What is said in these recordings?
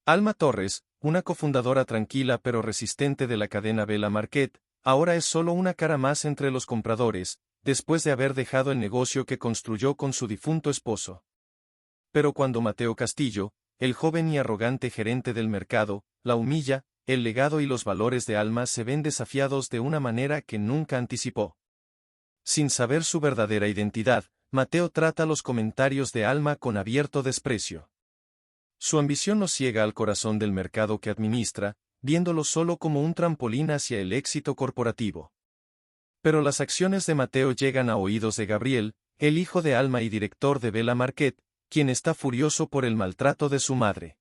Alma Torres, una cofundadora tranquila pero resistente de la cadena Vela Market, ahora es solo una cara más entre los compradores, después de haber dejado el negocio que construyó con su difunto esposo. Pero cuando Mateo Castillo, el joven y arrogante gerente del mercado, la humilla, el legado y los valores de Alma se ven desafiados de una manera que nunca anticipó. Sin saber su verdadera identidad, Mateo trata los comentarios de Alma con abierto desprecio. Su ambición no ciega al corazón del mercado que administra, viéndolo solo como un trampolín hacia el éxito corporativo. Pero las acciones de Mateo llegan a oídos de Gabriel, el hijo de Alma y director de Vela Market, quien está furioso por el maltrato de su madre.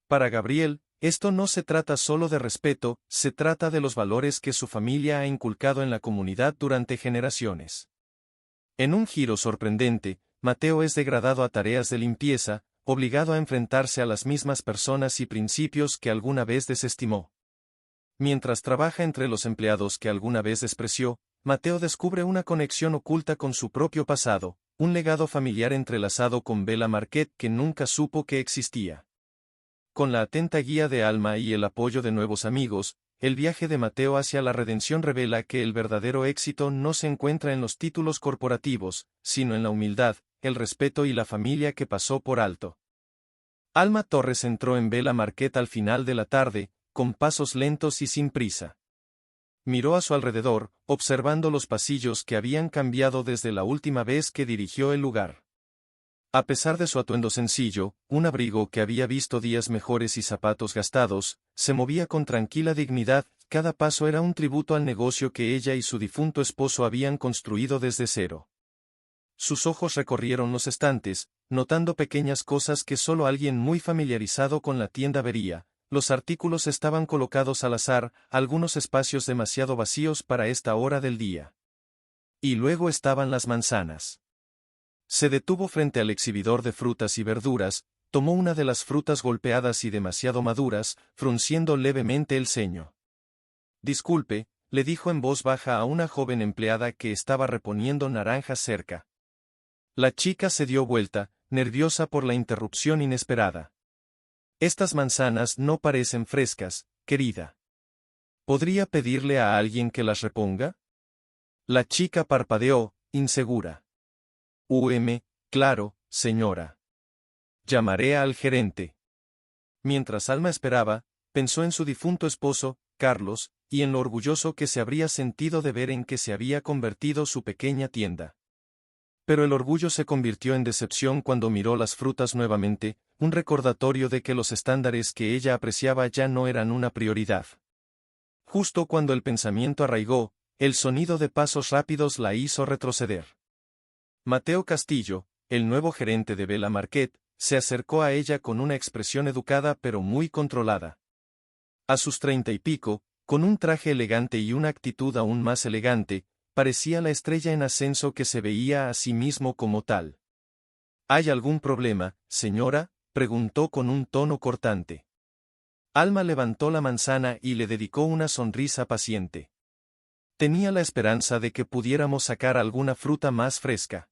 Para Gabriel, esto no se trata solo de respeto, se trata de los valores que su familia ha inculcado en la comunidad durante generaciones. En un giro sorprendente, Mateo es degradado a tareas de limpieza, obligado a enfrentarse a las mismas personas y principios que alguna vez desestimó. Mientras trabaja entre los empleados que alguna vez despreció, Mateo descubre una conexión oculta con su propio pasado, un legado familiar entrelazado con Vela Market que nunca supo que existía. Con la atenta guía de Alma y el apoyo de nuevos amigos, el viaje de Mateo hacia la redención revela que el verdadero éxito no se encuentra en los títulos corporativos, sino en la humildad, el respeto y la familia que pasó por alto. Alma Torres entró en Vela Market al final de la tarde, con pasos lentos y sin prisa. Miró a su alrededor, observando los pasillos que habían cambiado desde la última vez que dirigió el lugar. A pesar de su atuendo sencillo, un abrigo que había visto días mejores y zapatos gastados, se movía con tranquila dignidad, cada paso era un tributo al negocio que ella y su difunto esposo habían construido desde cero. Sus ojos recorrieron los estantes, notando pequeñas cosas que solo alguien muy familiarizado con la tienda vería. Los artículos estaban colocados al azar, algunos espacios demasiado vacíos para esta hora del día. Y luego estaban las manzanas. Se detuvo frente al exhibidor de frutas y verduras, tomó una de las frutas golpeadas y demasiado maduras, frunciendo levemente el ceño. Disculpe, le dijo en voz baja a una joven empleada que estaba reponiendo naranjas cerca. La chica se dio vuelta, nerviosa por la interrupción inesperada. Estas manzanas no parecen frescas, querida. ¿Podría pedirle a alguien que las reponga? La chica parpadeó, insegura. Claro, señora. Llamaré al gerente. Mientras Alma esperaba, pensó en su difunto esposo, Carlos, y en lo orgulloso que se habría sentido de ver en que se había convertido su pequeña tienda. Pero el orgullo se convirtió en decepción cuando miró las frutas nuevamente, un recordatorio de que los estándares que ella apreciaba ya no eran una prioridad. Justo cuando el pensamiento arraigó, el sonido de pasos rápidos la hizo retroceder. Mateo Castillo, el nuevo gerente de Vela Market, se acercó a ella con una expresión educada pero muy controlada. A sus 30 y pico, con un traje elegante y una actitud aún más elegante, parecía la estrella en ascenso que se veía a sí mismo como tal. ¿Hay algún problema, señora?, preguntó con un tono cortante. Alma levantó la manzana y le dedicó una sonrisa paciente. Tenía la esperanza de que pudiéramos sacar alguna fruta más fresca.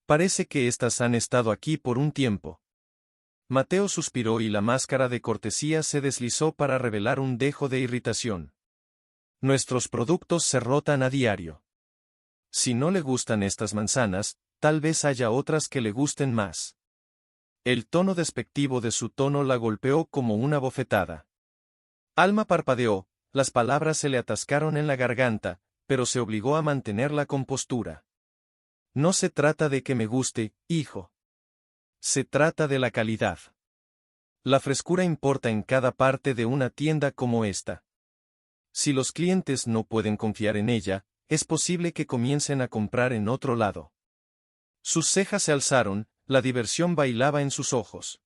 Parece que estas han estado aquí por un tiempo. Mateo suspiró y la máscara de cortesía se deslizó para revelar un dejo de irritación. Nuestros productos se rotan a diario. Si no le gustan estas manzanas, tal vez haya otras que le gusten más. El tono despectivo de su tono la golpeó como una bofetada. Alma parpadeó, las palabras se le atascaron en la garganta, pero se obligó a mantener la compostura. No se trata de que me guste, hijo. Se trata de la calidad. La frescura importa en cada parte de una tienda como esta. Si los clientes no pueden confiar en ella, es posible que comiencen a comprar en otro lado. Sus cejas se alzaron, la diversión bailaba en sus ojos.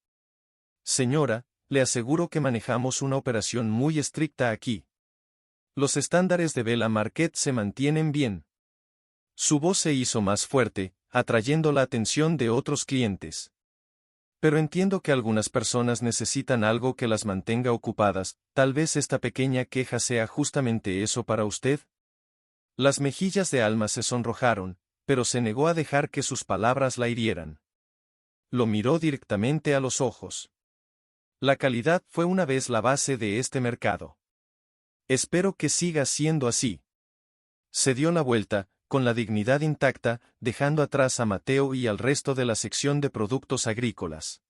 Señora, le aseguro que manejamos una operación muy estricta aquí. Los estándares de Vela Market se mantienen bien. Su voz se hizo más fuerte, atrayendo la atención de otros clientes. Pero entiendo que algunas personas necesitan algo que las mantenga ocupadas, tal vez esta pequeña queja sea justamente eso para usted. Las mejillas de Alma se sonrojaron, pero se negó a dejar que sus palabras la hirieran. Lo miró directamente a los ojos. La calidad fue una vez la base de este mercado. Espero que siga siendo así. Se dio la vuelta, con la dignidad intacta, dejando atrás a Mateo y al resto de la sección de productos agrícolas.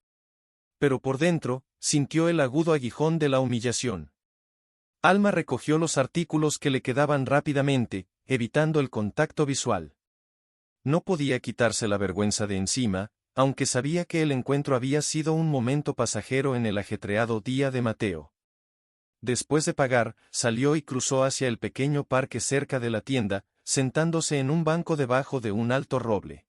Pero por dentro, sintió el agudo aguijón de la humillación. Alma recogió los artículos que le quedaban rápidamente, evitando el contacto visual. No podía quitarse la vergüenza de encima, aunque sabía que el encuentro había sido un momento pasajero en el ajetreado día de Mateo. Después de pagar, salió y cruzó hacia el pequeño parque cerca de la tienda, sentándose en un banco debajo de un alto roble.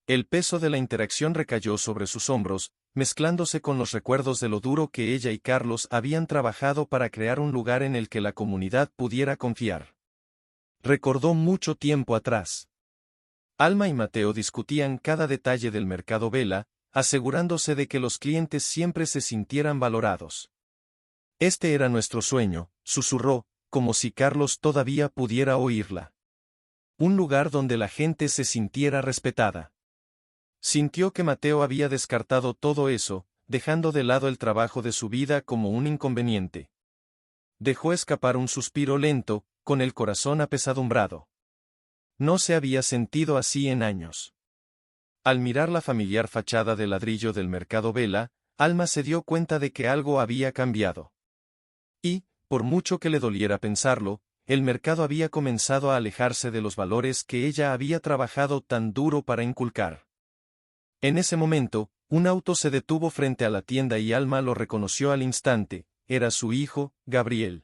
El peso de la interacción recayó sobre sus hombros, mezclándose con los recuerdos de lo duro que ella y Carlos habían trabajado para crear un lugar en el que la comunidad pudiera confiar. Recordó mucho tiempo atrás. Alma y Mateo discutían cada detalle del mercado Vela, asegurándose de que los clientes siempre se sintieran valorados. Este era nuestro sueño, susurró, como si Carlos todavía pudiera oírla. Un lugar donde la gente se sintiera respetada. Sintió que Mateo había descartado todo eso, dejando de lado el trabajo de su vida como un inconveniente. Dejó escapar un suspiro lento, con el corazón apesadumbrado. No se había sentido así en años. Al mirar la familiar fachada de ladrillo del mercado Vela, Alma se dio cuenta de que algo había cambiado. Y, por mucho que le doliera pensarlo, el mercado había comenzado a alejarse de los valores que ella había trabajado tan duro para inculcar. En ese momento, un auto se detuvo frente a la tienda y Alma lo reconoció al instante, era su hijo, Gabriel.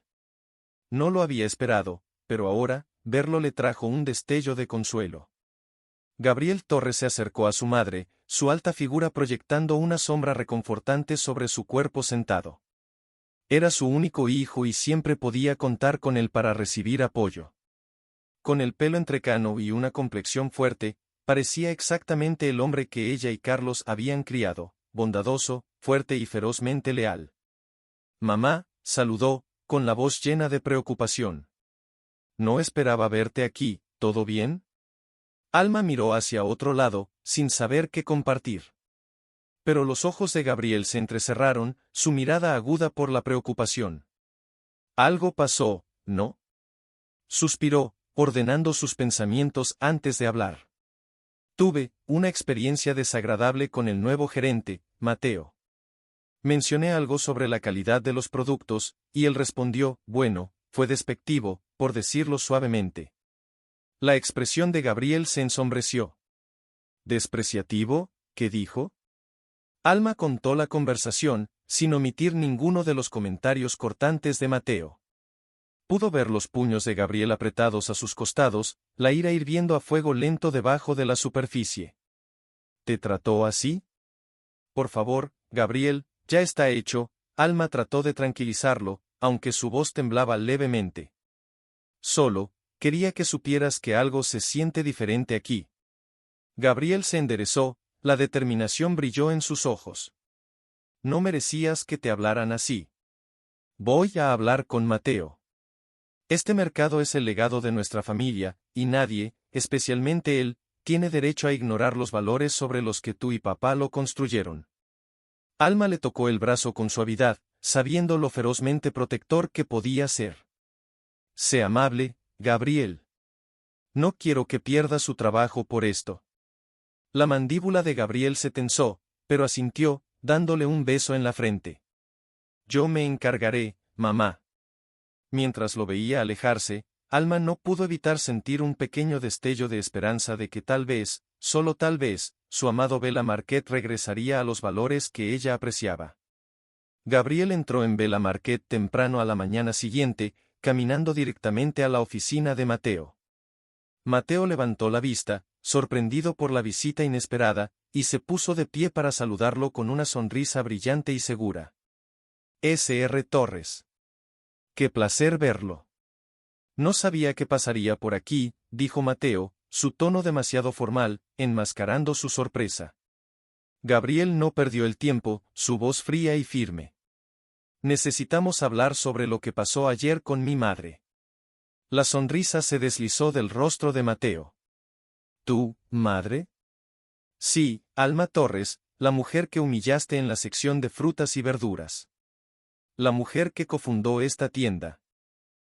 No lo había esperado, pero ahora, verlo le trajo un destello de consuelo. Gabriel Torres se acercó a su madre, su alta figura proyectando una sombra reconfortante sobre su cuerpo sentado. Era su único hijo y siempre podía contar con él para recibir apoyo. Con el pelo entrecano y una complexión fuerte, parecía exactamente el hombre que ella y Carlos habían criado, bondadoso, fuerte y ferozmente leal. Mamá, saludó, con la voz llena de preocupación. No esperaba verte aquí, ¿todo bien? Alma miró hacia otro lado, sin saber qué compartir. Pero los ojos de Gabriel se entrecerraron, su mirada aguda por la preocupación. Algo pasó, ¿no? Suspiró, ordenando sus pensamientos antes de hablar. Tuve una experiencia desagradable con el nuevo gerente, Mateo. Mencioné algo sobre la calidad de los productos, y él respondió, bueno, fue despectivo, por decirlo suavemente. La expresión de Gabriel se ensombreció. ¿Despreciativo? ¿Qué dijo? Alma contó la conversación, sin omitir ninguno de los comentarios cortantes de Mateo. Pudo ver los puños de Gabriel apretados a sus costados, la ira hirviendo a fuego lento debajo de la superficie. ¿Te trató así? Por favor, Gabriel, ya está hecho. Alma trató de tranquilizarlo, aunque su voz temblaba levemente. Solo, quería que supieras que algo se siente diferente aquí. Gabriel se enderezó, la determinación brilló en sus ojos. No merecías que te hablaran así. Voy a hablar con Mateo. Este mercado es el legado de nuestra familia, y nadie, especialmente él, tiene derecho a ignorar los valores sobre los que tú y papá lo construyeron. Alma le tocó el brazo con suavidad, sabiendo lo ferozmente protector que podía ser. Sé amable, Gabriel. No quiero que pierda su trabajo por esto. La mandíbula de Gabriel se tensó, pero asintió, dándole un beso en la frente. Yo me encargaré, mamá. Mientras lo veía alejarse, Alma no pudo evitar sentir un pequeño destello de esperanza de que tal vez, solo tal vez, su amado Vela Marquet regresaría a los valores que ella apreciaba. Gabriel entró en Vela Marquet temprano a la mañana siguiente, caminando directamente a la oficina de Mateo. Mateo levantó la vista, sorprendido por la visita inesperada, y se puso de pie para saludarlo con una sonrisa brillante y segura. S.R. Torres. Qué placer verlo. No sabía que pasaría por aquí, dijo Mateo, su tono demasiado formal, enmascarando su sorpresa. Gabriel no perdió el tiempo, su voz fría y firme. Necesitamos hablar sobre lo que pasó ayer con mi madre. La sonrisa se deslizó del rostro de Mateo. ¿Tu madre? Sí, Alma Torres, la mujer que humillaste en la sección de frutas y verduras. La mujer que cofundó esta tienda.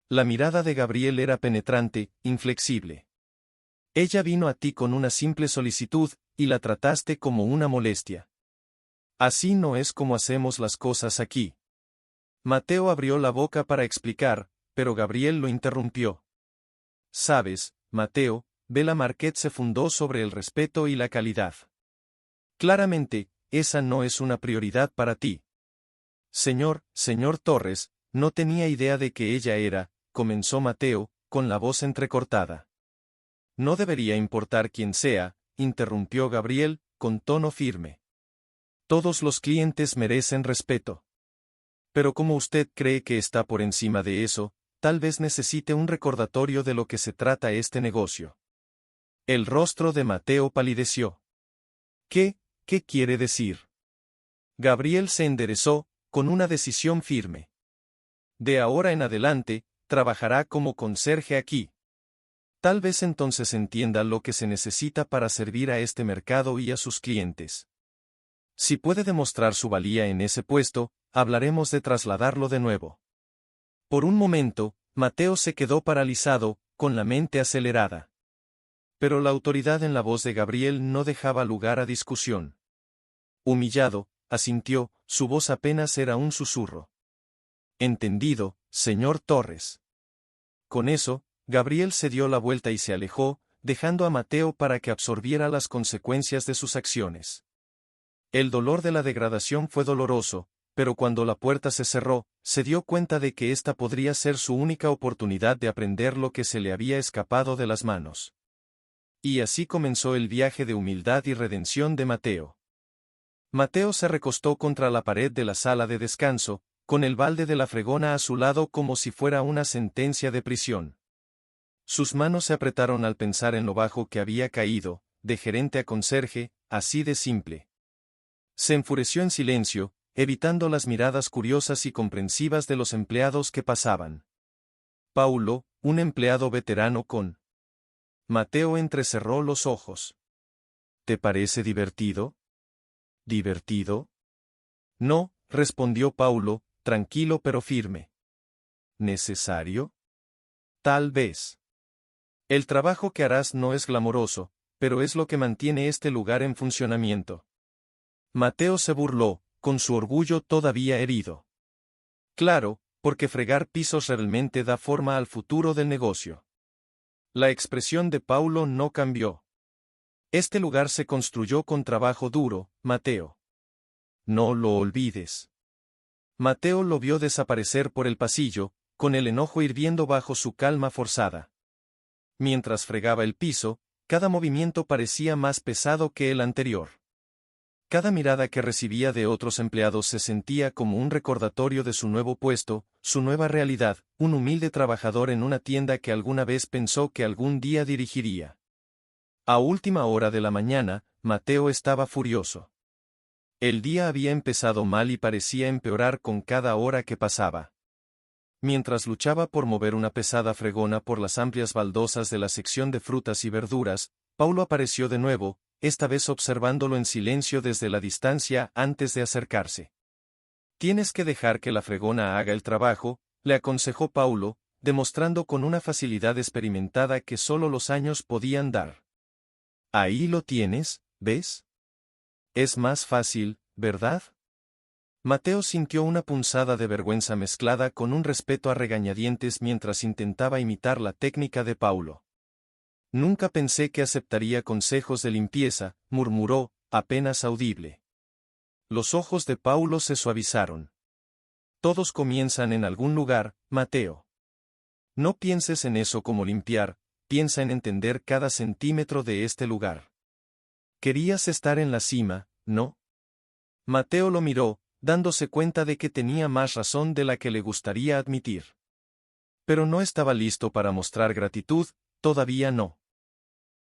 La mirada de Gabriel era penetrante, inflexible. Ella vino a ti con una simple solicitud, y la trataste como una molestia. Así no es como hacemos las cosas aquí. Mateo abrió la boca para explicar, pero Gabriel lo interrumpió. Sabes, Mateo, Vela Marquet se fundó sobre el respeto y la calidad. Claramente, esa no es una prioridad para ti. Señor Torres, no tenía idea de que ella era, comenzó Mateo, con la voz entrecortada. No debería importar quién sea, interrumpió Gabriel, con tono firme. Todos los clientes merecen respeto. Pero como usted cree que está por encima de eso, tal vez necesite un recordatorio de lo que se trata este negocio. El rostro de Mateo palideció. ¿Qué quiere decir? Gabriel se enderezó, con una decisión firme. De ahora en adelante, trabajará como conserje aquí. Tal vez entonces entienda lo que se necesita para servir a este mercado y a sus clientes. Si puede demostrar su valía en ese puesto, hablaremos de trasladarlo de nuevo. Por un momento, Mateo se quedó paralizado, con la mente acelerada. Pero la autoridad en la voz de Gabriel no dejaba lugar a discusión. Humillado, asintió, su voz apenas era un susurro. Entendido, señor Torres. Con eso, Gabriel se dio la vuelta y se alejó, dejando a Mateo para que absorbiera las consecuencias de sus acciones. El dolor de la degradación fue doloroso, pero cuando la puerta se cerró, se dio cuenta de que esta podría ser su única oportunidad de aprender lo que se le había escapado de las manos. Y así comenzó el viaje de humildad y redención de Mateo. Mateo se recostó contra la pared de la sala de descanso, con el balde de la fregona a su lado como si fuera una sentencia de prisión. Sus manos se apretaron al pensar en lo bajo que había caído, de gerente a conserje, así de simple. Se enfureció en silencio, evitando las miradas curiosas y comprensivas de los empleados que pasaban. Paulo, un empleado veterano con. Mateo entrecerró los ojos. ¿Te parece divertido? ¿Divertido? No, respondió Paulo, tranquilo pero firme. ¿Necesario? Tal vez. El trabajo que harás no es glamoroso, pero es lo que mantiene este lugar en funcionamiento. Mateo se burló, con su orgullo todavía herido. Claro, porque fregar pisos realmente da forma al futuro del negocio. La expresión de Paulo no cambió. Este lugar se construyó con trabajo duro, Mateo. No lo olvides. Mateo lo vio desaparecer por el pasillo, con el enojo hirviendo bajo su calma forzada. Mientras fregaba el piso, cada movimiento parecía más pesado que el anterior. Cada mirada que recibía de otros empleados se sentía como un recordatorio de su nuevo puesto, su nueva realidad, un humilde trabajador en una tienda que alguna vez pensó que algún día dirigiría. A última hora de la mañana, Mateo estaba furioso. El día había empezado mal y parecía empeorar con cada hora que pasaba. Mientras luchaba por mover una pesada fregona por las amplias baldosas de la sección de frutas y verduras, Paulo apareció de nuevo, esta vez observándolo en silencio desde la distancia antes de acercarse. Tienes que dejar que la fregona haga el trabajo, le aconsejó Paulo, demostrando con una facilidad experimentada que solo los años podían dar. Ahí lo tienes, ¿ves? Es más fácil, ¿verdad? Mateo sintió una punzada de vergüenza mezclada con un respeto a regañadientes mientras intentaba imitar la técnica de Paulo. Nunca pensé que aceptaría consejos de limpieza, murmuró, apenas audible. Los ojos de Paulo se suavizaron. Todos comienzan en algún lugar, Mateo. No pienses en eso como limpiar, piensa en entender cada centímetro de este lugar. Querías estar en la cima, ¿no? Mateo lo miró, dándose cuenta de que tenía más razón de la que le gustaría admitir. Pero no estaba listo para mostrar gratitud, todavía no.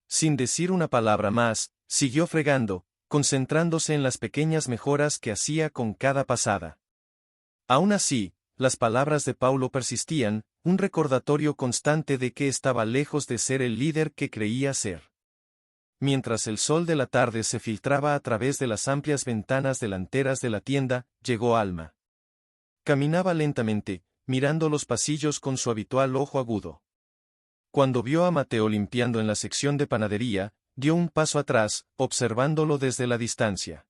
Sin decir una palabra más, siguió fregando, concentrándose en las pequeñas mejoras que hacía con cada pasada. Aún así, las palabras de Paulo persistían, un recordatorio constante de que estaba lejos de ser el líder que creía ser. Mientras el sol de la tarde se filtraba a través de las amplias ventanas delanteras de la tienda, llegó Alma. Caminaba lentamente, mirando los pasillos con su habitual ojo agudo. Cuando vio a Mateo limpiando en la sección de panadería, dio un paso atrás, observándolo desde la distancia.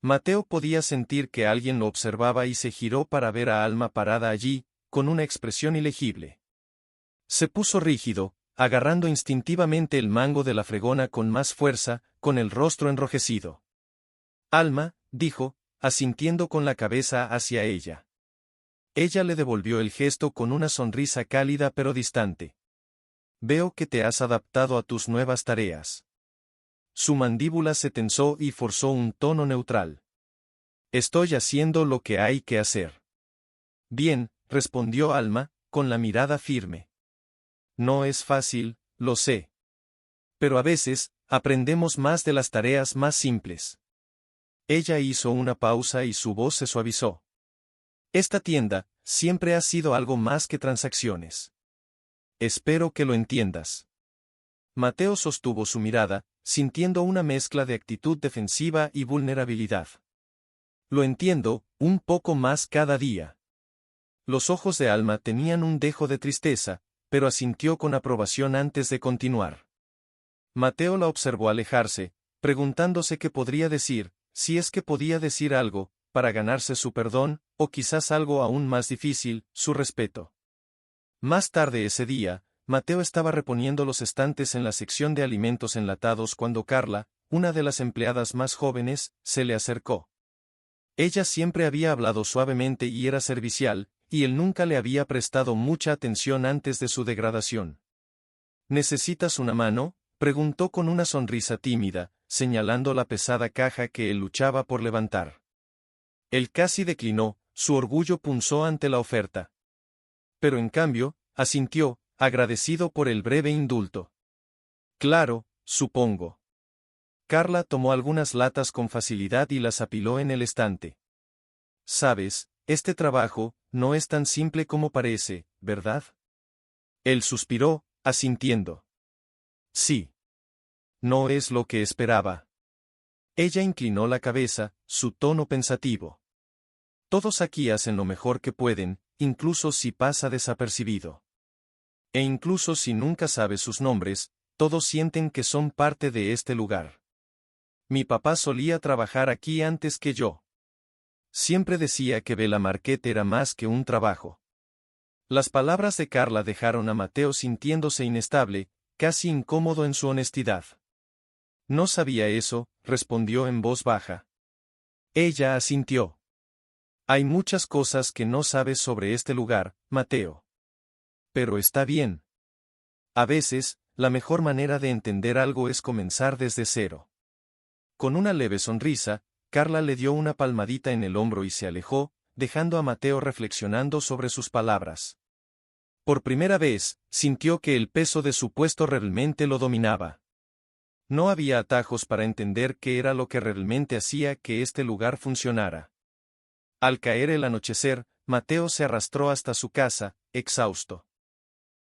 Mateo podía sentir que alguien lo observaba y se giró para ver a Alma parada allí, con una expresión ilegible. Se puso rígido, agarrando instintivamente el mango de la fregona con más fuerza, con el rostro enrojecido. Alma, dijo, asintiendo con la cabeza hacia ella. Ella le devolvió el gesto con una sonrisa cálida pero distante. Veo que te has adaptado a tus nuevas tareas. Su mandíbula se tensó y forzó un tono neutral. Estoy haciendo lo que hay que hacer. Bien, respondió Alma, con la mirada firme. No es fácil, lo sé. Pero a veces, aprendemos más de las tareas más simples. Ella hizo una pausa y su voz se suavizó. Esta tienda, siempre ha sido algo más que transacciones. Espero que lo entiendas. Mateo sostuvo su mirada, sintiendo una mezcla de actitud defensiva y vulnerabilidad. Lo entiendo, un poco más cada día. Los ojos de Alma tenían un dejo de tristeza, pero asintió con aprobación antes de continuar. Mateo la observó alejarse, preguntándose qué podría decir, si es que podía decir algo, para ganarse su perdón, o quizás algo aún más difícil, su respeto. Más tarde ese día, Mateo estaba reponiendo los estantes en la sección de alimentos enlatados cuando Carla, una de las empleadas más jóvenes, se le acercó. Ella siempre había hablado suavemente y era servicial, y él nunca le había prestado mucha atención antes de su degradación. ¿Necesitas una mano?, preguntó con una sonrisa tímida, señalando la pesada caja que él luchaba por levantar. Él casi declinó, su orgullo punzó ante la oferta. Pero en cambio, asintió, agradecido por el breve indulto. Claro, supongo. Carla tomó algunas latas con facilidad y las apiló en el estante. Sabes, este trabajo no es tan simple como parece, ¿verdad? Él suspiró, asintiendo. Sí. No es lo que esperaba. Ella inclinó la cabeza, su tono pensativo. Todos aquí hacen lo mejor que pueden, incluso si pasa desapercibido. E incluso si nunca sabes sus nombres, todos sienten que son parte de este lugar. Mi papá solía trabajar aquí antes que yo. Siempre decía que Vela Marquet era más que un trabajo. Las palabras de Carla dejaron a Mateo sintiéndose inestable, casi incómodo en su honestidad. No sabía eso, respondió en voz baja. Ella asintió. Hay muchas cosas que no sabes sobre este lugar, Mateo. Pero está bien. A veces, la mejor manera de entender algo es comenzar desde cero. Con una leve sonrisa, Carla le dio una palmadita en el hombro y se alejó, dejando a Mateo reflexionando sobre sus palabras. Por primera vez, sintió que el peso de su puesto realmente lo dominaba. No había atajos para entender qué era lo que realmente hacía que este lugar funcionara. Al caer el anochecer, Mateo se arrastró hasta su casa, exhausto.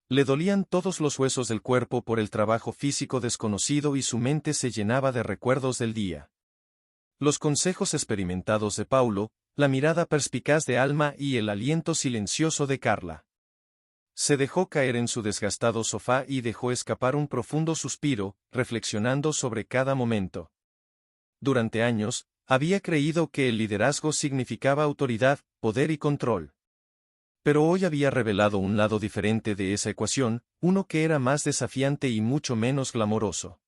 Le dolían todos los huesos del cuerpo por el trabajo físico desconocido y su mente se llenaba de recuerdos del día. Los consejos experimentados de Paulo, la mirada perspicaz de Alma y el aliento silencioso de Carla. Se dejó caer en su desgastado sofá y dejó escapar un profundo suspiro, reflexionando sobre cada momento. Durante años, había creído que el liderazgo significaba autoridad, poder y control. Pero hoy había revelado un lado diferente de esa ecuación, uno que era más desafiante y mucho menos glamoroso.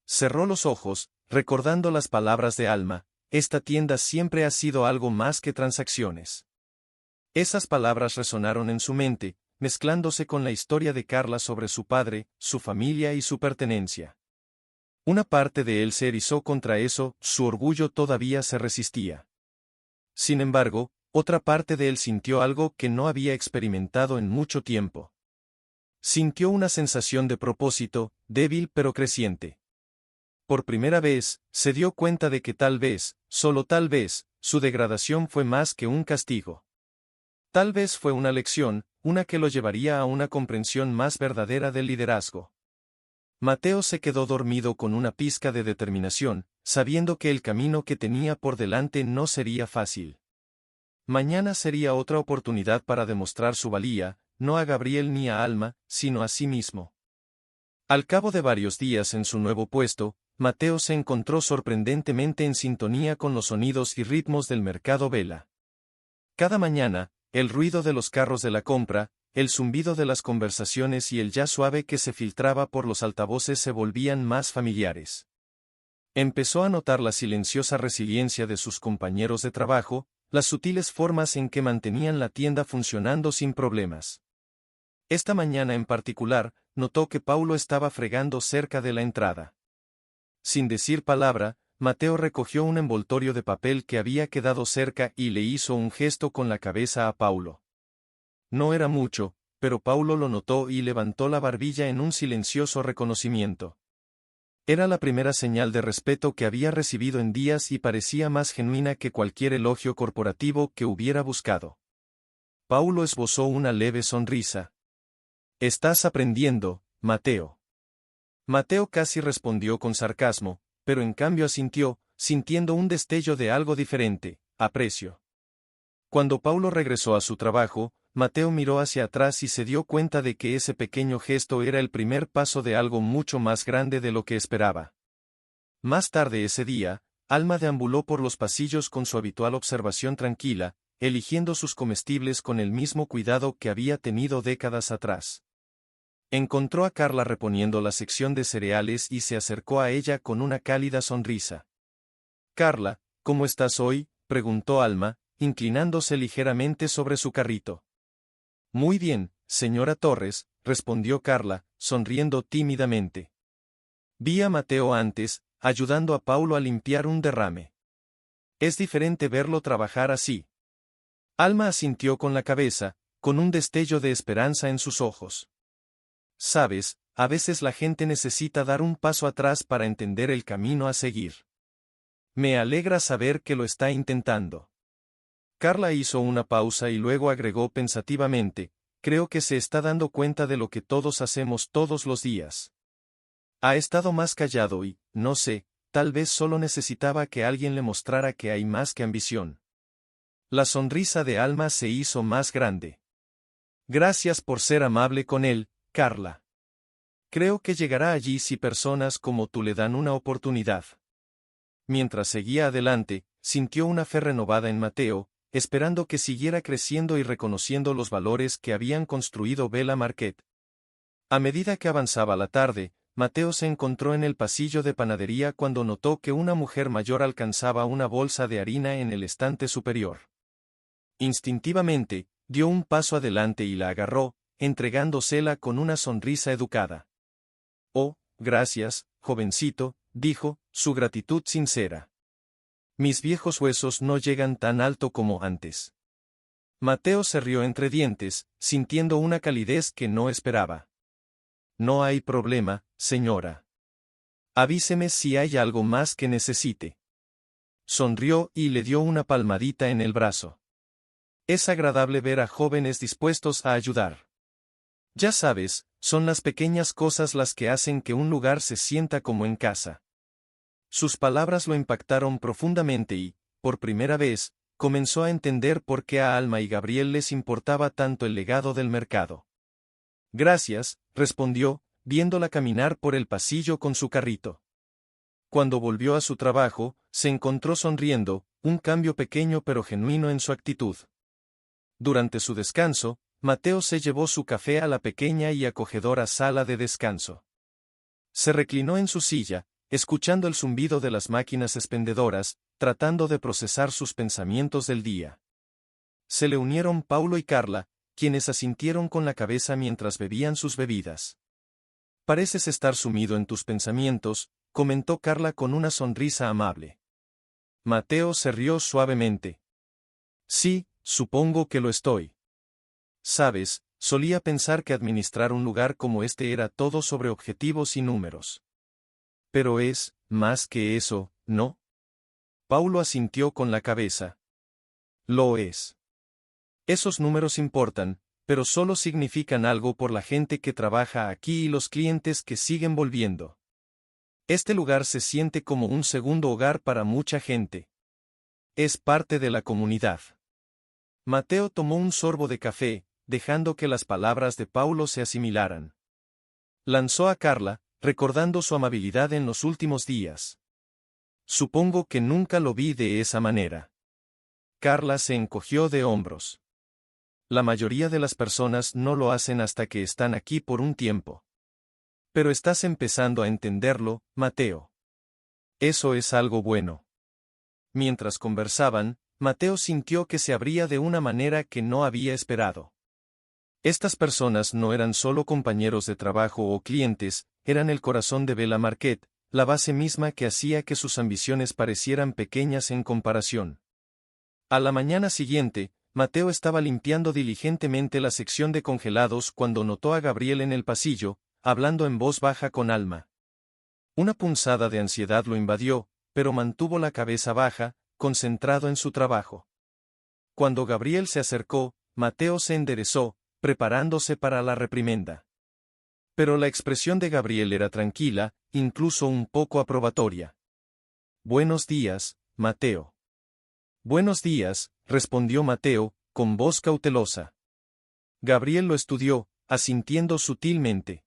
Cerró los ojos, recordando las palabras de Alma: esta tienda siempre ha sido algo más que transacciones. Esas palabras resonaron en su mente, mezclándose con la historia de Carla sobre su padre, su familia y su pertenencia. Una parte de él se erizó contra eso, su orgullo todavía se resistía. Sin embargo, otra parte de él sintió algo que no había experimentado en mucho tiempo. Sintió una sensación de propósito, débil pero creciente. Por primera vez, se dio cuenta de que tal vez, solo tal vez, su degradación fue más que un castigo. Tal vez fue una lección, una que lo llevaría a una comprensión más verdadera del liderazgo. Mateo se quedó dormido con una pizca de determinación, sabiendo que el camino que tenía por delante no sería fácil. Mañana sería otra oportunidad para demostrar su valía, no a Gabriel ni a Alma, sino a sí mismo. Al cabo de varios días en su nuevo puesto, Mateo se encontró sorprendentemente en sintonía con los sonidos y ritmos del mercado Vela. Cada mañana, el ruido de los carros de la compra, el zumbido de las conversaciones y el jazz suave que se filtraba por los altavoces se volvían más familiares. Empezó a notar la silenciosa resiliencia de sus compañeros de trabajo, las sutiles formas en que mantenían la tienda funcionando sin problemas. Esta mañana en particular, notó que Paulo estaba fregando cerca de la entrada. Sin decir palabra, Mateo recogió un envoltorio de papel que había quedado cerca y le hizo un gesto con la cabeza a Paulo. No era mucho, pero Paulo lo notó y levantó la barbilla en un silencioso reconocimiento. Era la primera señal de respeto que había recibido en días y parecía más genuina que cualquier elogio corporativo que hubiera buscado. Paulo esbozó una leve sonrisa. «Estás aprendiendo, Mateo». Mateo casi respondió con sarcasmo, pero en cambio asintió, sintiendo un destello de algo diferente, aprecio. Cuando Paulo regresó a su trabajo, Mateo miró hacia atrás y se dio cuenta de que ese pequeño gesto era el primer paso de algo mucho más grande de lo que esperaba. Más tarde ese día, Alma deambuló por los pasillos con su habitual observación tranquila, eligiendo sus comestibles con el mismo cuidado que había tenido décadas atrás. Encontró a Carla reponiendo la sección de cereales y se acercó a ella con una cálida sonrisa. «Carla, ¿cómo estás hoy?», preguntó Alma, inclinándose ligeramente sobre su carrito. «Muy bien, señora Torres», respondió Carla, sonriendo tímidamente. «Vi a Mateo antes, ayudando a Paulo a limpiar un derrame. Es diferente verlo trabajar así». Alma asintió con la cabeza, con un destello de esperanza en sus ojos. «Sabes, a veces la gente necesita dar un paso atrás para entender el camino a seguir. Me alegra saber que lo está intentando». Carla hizo una pausa y luego agregó pensativamente, «Creo que se está dando cuenta de lo que todos hacemos todos los días. Ha estado más callado y, no sé, tal vez solo necesitaba que alguien le mostrara que hay más que ambición». La sonrisa de Alma se hizo más grande. «Gracias por ser amable con él, Carla. Creo que llegará allí si personas como tú le dan una oportunidad». Mientras seguía adelante, sintió una fe renovada en Mateo, esperando que siguiera creciendo y reconociendo los valores que habían construido Vela Market. A medida que avanzaba la tarde, Mateo se encontró en el pasillo de panadería cuando notó que una mujer mayor alcanzaba una bolsa de harina en el estante superior. Instintivamente, dio un paso adelante y la agarró, entregándosela con una sonrisa educada. «Oh, gracias, jovencito», dijo, su gratitud sincera. «Mis viejos huesos no llegan tan alto como antes». Mateo se rió entre dientes, sintiendo una calidez que no esperaba. «No hay problema, señora. Avíseme si hay algo más que necesite». Sonrió y le dio una palmadita en el brazo. «Es agradable ver a jóvenes dispuestos a ayudar. Ya sabes, son las pequeñas cosas las que hacen que un lugar se sienta como en casa». Sus palabras lo impactaron profundamente y, por primera vez, comenzó a entender por qué a Alma y Gabriel les importaba tanto el legado del mercado. «Gracias», respondió, viéndola caminar por el pasillo con su carrito. Cuando volvió a su trabajo, se encontró sonriendo, un cambio pequeño pero genuino en su actitud. Durante su descanso, Mateo se llevó su café a la pequeña y acogedora sala de descanso. Se reclinó en su silla, escuchando el zumbido de las máquinas expendedoras, tratando de procesar sus pensamientos del día. Se le unieron Paulo y Carla, quienes asintieron con la cabeza mientras bebían sus bebidas. «Pareces estar sumido en tus pensamientos», comentó Carla con una sonrisa amable. Mateo se rió suavemente. «Sí, supongo que lo estoy. Sabes, solía pensar que administrar un lugar como este era todo sobre objetivos y números. Pero es, más que eso, ¿no?». Paulo asintió con la cabeza. «Lo es. Esos números importan, pero solo significan algo por la gente que trabaja aquí y los clientes que siguen volviendo. Este lugar se siente como un segundo hogar para mucha gente. Es parte de la comunidad. Mateo tomó un sorbo de café, dejando que las palabras de Paulo se asimilaran. Lanzó a Carla, recordando su amabilidad en los últimos días. Supongo que nunca lo vi de esa manera. Carla se encogió de hombros. La mayoría de las personas no lo hacen hasta que están aquí por un tiempo. Pero estás empezando a entenderlo, Mateo. Eso es algo bueno. Mientras conversaban, Mateo sintió que se abría de una manera que no había esperado. Estas personas no eran solo compañeros de trabajo o clientes, eran el corazón de Bella Marquette, la base misma que hacía que sus ambiciones parecieran pequeñas en comparación. A la mañana siguiente, Mateo estaba limpiando diligentemente la sección de congelados cuando notó a Gabriel en el pasillo, hablando en voz baja con Alma. Una punzada de ansiedad lo invadió, pero mantuvo la cabeza baja, concentrado en su trabajo. Cuando Gabriel se acercó, Mateo se enderezó, preparándose para la reprimenda. Pero la expresión de Gabriel era tranquila, incluso un poco aprobatoria. «Buenos días, Mateo». «Buenos días», respondió Mateo, con voz cautelosa. Gabriel lo estudió, asintiendo sutilmente.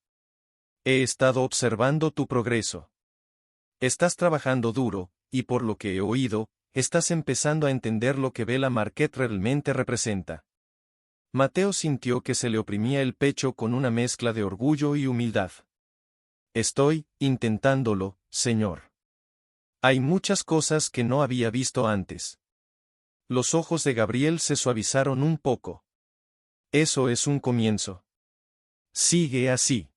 «He estado observando tu progreso. Estás trabajando duro, y por lo que he oído, estás empezando a entender lo que Bella Marquette realmente representa». Mateo sintió que se le oprimía el pecho con una mezcla de orgullo y humildad. «Estoy intentándolo, señor. Hay muchas cosas que no había visto antes». Los ojos de Gabriel se suavizaron un poco. «Eso es un comienzo. Sigue así».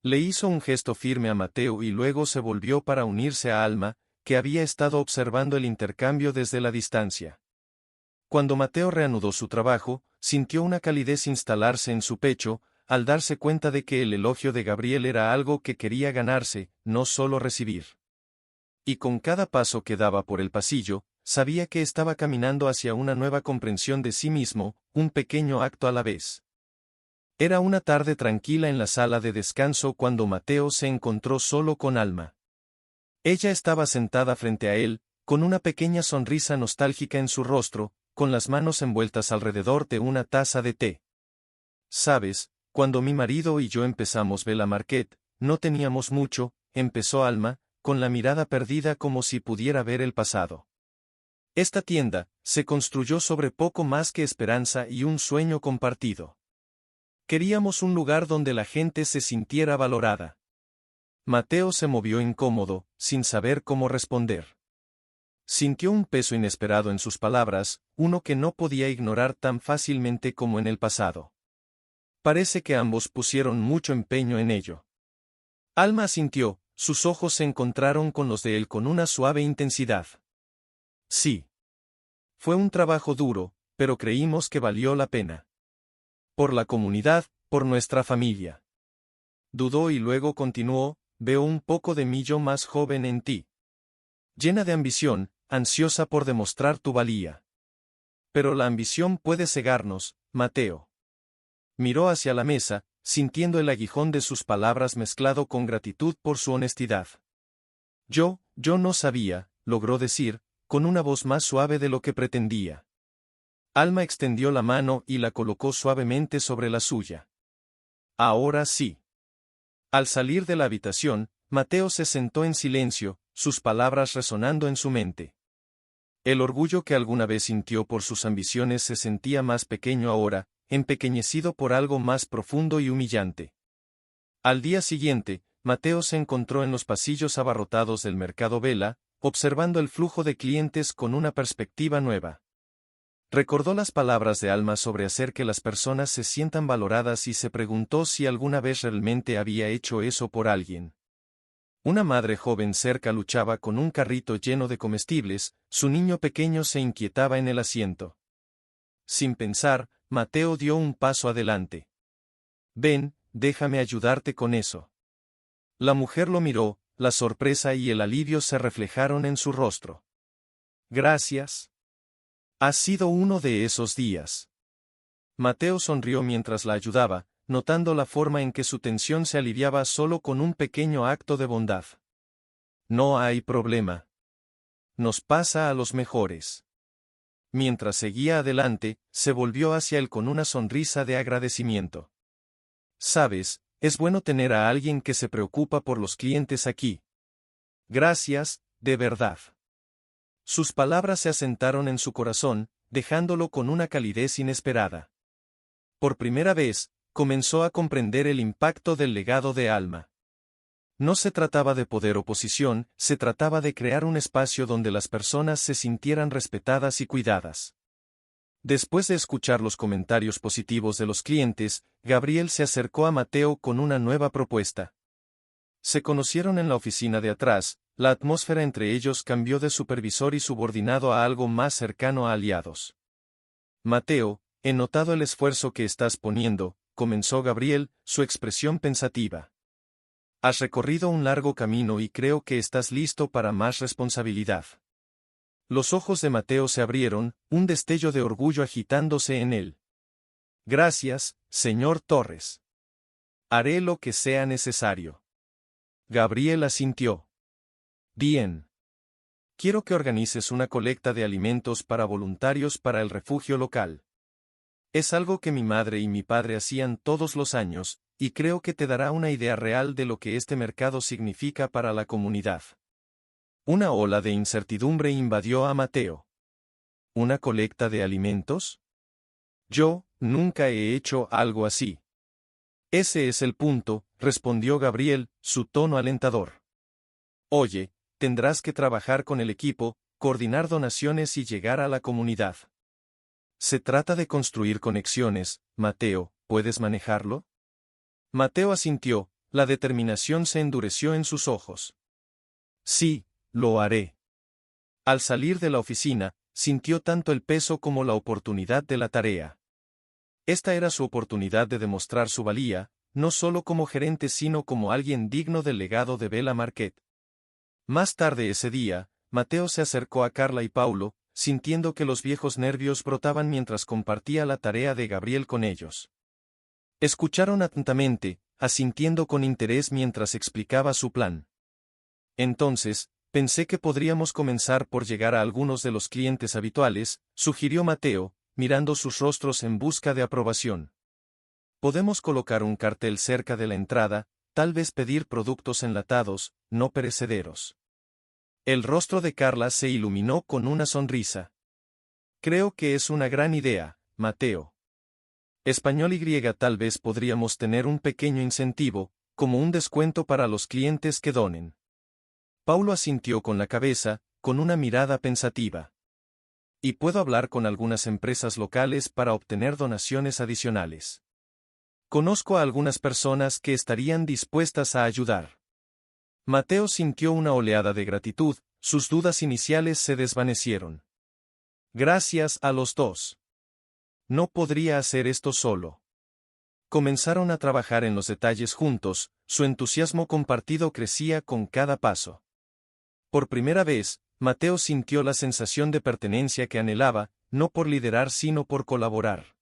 Le hizo un gesto firme a Mateo y luego se volvió para unirse a Alma, que había estado observando el intercambio desde la distancia. Cuando Mateo reanudó su trabajo, sintió una calidez instalarse en su pecho, al darse cuenta de que el elogio de Gabriel era algo que quería ganarse, no solo recibir. Y con cada paso que daba por el pasillo, sabía que estaba caminando hacia una nueva comprensión de sí mismo, un pequeño acto a la vez. Era una tarde tranquila en la sala de descanso cuando Mateo se encontró solo con Alma. Ella estaba sentada frente a él, con una pequeña sonrisa nostálgica en su rostro, con las manos envueltas alrededor de una taza de té. «Sabes, cuando mi marido y yo empezamos Bella Marquette, no teníamos mucho», empezó Alma, con la mirada perdida como si pudiera ver el pasado. «Esta tienda se construyó sobre poco más que esperanza y un sueño compartido. Queríamos un lugar donde la gente se sintiera valorada». Mateo se movió incómodo, sin saber cómo responder. Sintió un peso inesperado en sus palabras, uno que no podía ignorar tan fácilmente como en el pasado. Parece que ambos pusieron mucho empeño en ello. Alma asintió, sus ojos se encontraron con los de él con una suave intensidad. «Sí. Fue un trabajo duro, pero creímos que valió la pena. Por la comunidad, por nuestra familia». Dudó y luego continuó: «Veo un poco de mí yo más joven en ti. Llena de ambición, ansiosa por demostrar tu valía. Pero la ambición puede cegarnos, Mateo». Miró hacia la mesa, sintiendo el aguijón de sus palabras mezclado con gratitud por su honestidad. Yo no sabía», logró decir, con una voz más suave de lo que pretendía. Alma extendió la mano y la colocó suavemente sobre la suya. «Ahora sí». Al salir de la habitación, Mateo se sentó en silencio, sus palabras resonando en su mente. El orgullo que alguna vez sintió por sus ambiciones se sentía más pequeño ahora, empequeñecido por algo más profundo y humillante. Al día siguiente, Mateo se encontró en los pasillos abarrotados del mercado Vela, observando el flujo de clientes con una perspectiva nueva. Recordó las palabras de Alma sobre hacer que las personas se sientan valoradas y se preguntó si alguna vez realmente había hecho eso por alguien. Una madre joven cerca luchaba con un carrito lleno de comestibles, su niño pequeño se inquietaba en el asiento. Sin pensar, Mateo dio un paso adelante. «Ven, déjame ayudarte con eso». La mujer lo miró, la sorpresa y el alivio se reflejaron en su rostro. «Gracias. Ha sido uno de esos días». Mateo sonrió mientras la ayudaba, notando la forma en que su tensión se aliviaba solo con un pequeño acto de bondad. No hay problema. Nos pasa a los mejores. Mientras seguía adelante, se volvió hacia él con una sonrisa de agradecimiento. Sabes, es bueno tener a alguien que se preocupa por los clientes aquí. Gracias, de verdad. Sus palabras se asentaron en su corazón, dejándolo con una calidez inesperada. Por primera vez, comenzó a comprender el impacto del legado de Alma. No se trataba de poder o posición, se trataba de crear un espacio donde las personas se sintieran respetadas y cuidadas. Después de escuchar los comentarios positivos de los clientes, Gabriel se acercó a Mateo con una nueva propuesta. Se conocieron en la oficina de atrás, la atmósfera entre ellos cambió de supervisor y subordinado a algo más cercano a aliados. Mateo, he notado el esfuerzo que estás poniendo, comenzó Gabriel, su expresión pensativa. Has recorrido un largo camino y creo que estás listo para más responsabilidad. Los ojos de Mateo se abrieron, un destello de orgullo agitándose en él. Gracias, señor Torres. Haré lo que sea necesario. Gabriel asintió. Bien. Quiero que organices una colecta de alimentos para voluntarios para el refugio local. Es algo que mi madre y mi padre hacían todos los años, y creo que te dará una idea real de lo que este mercado significa para la comunidad. Una ola de incertidumbre invadió a Mateo. ¿Una colecta de alimentos? Yo, nunca he hecho algo así. Ese es el punto, respondió Gabriel, su tono alentador. Oye, tendrás que trabajar con el equipo, coordinar donaciones y llegar a la comunidad. Se trata de construir conexiones, Mateo, ¿puedes manejarlo? Mateo asintió, la determinación se endureció en sus ojos. Sí, lo haré. Al salir de la oficina, sintió tanto el peso como la oportunidad de la tarea. Esta era su oportunidad de demostrar su valía, no solo como gerente sino como alguien digno del legado de Bella Marquet. Más tarde ese día, Mateo se acercó a Carla y Paulo, sintiendo que los viejos nervios brotaban mientras compartía la tarea de Gabriel con ellos. Escucharon atentamente, asintiendo con interés mientras explicaba su plan. Entonces, pensé que podríamos comenzar por llegar a algunos de los clientes habituales, sugirió Mateo, mirando sus rostros en busca de aprobación. Podemos colocar un cartel cerca de la entrada, tal vez pedir productos enlatados, no perecederos. El rostro de Carla se iluminó con una sonrisa. Creo que es una gran idea, Mateo. Español y tal vez podríamos tener un pequeño incentivo, como un descuento para los clientes que donen. Paulo asintió con la cabeza, con una mirada pensativa. Y puedo hablar con algunas empresas locales para obtener donaciones adicionales. Conozco a algunas personas que estarían dispuestas a ayudar. Mateo sintió una oleada de gratitud, sus dudas iniciales se desvanecieron. Gracias a los dos. No podría hacer esto solo. Comenzaron a trabajar en los detalles juntos, su entusiasmo compartido crecía con cada paso. Por primera vez, Mateo sintió la sensación de pertenencia que anhelaba, no por liderar sino por colaborar.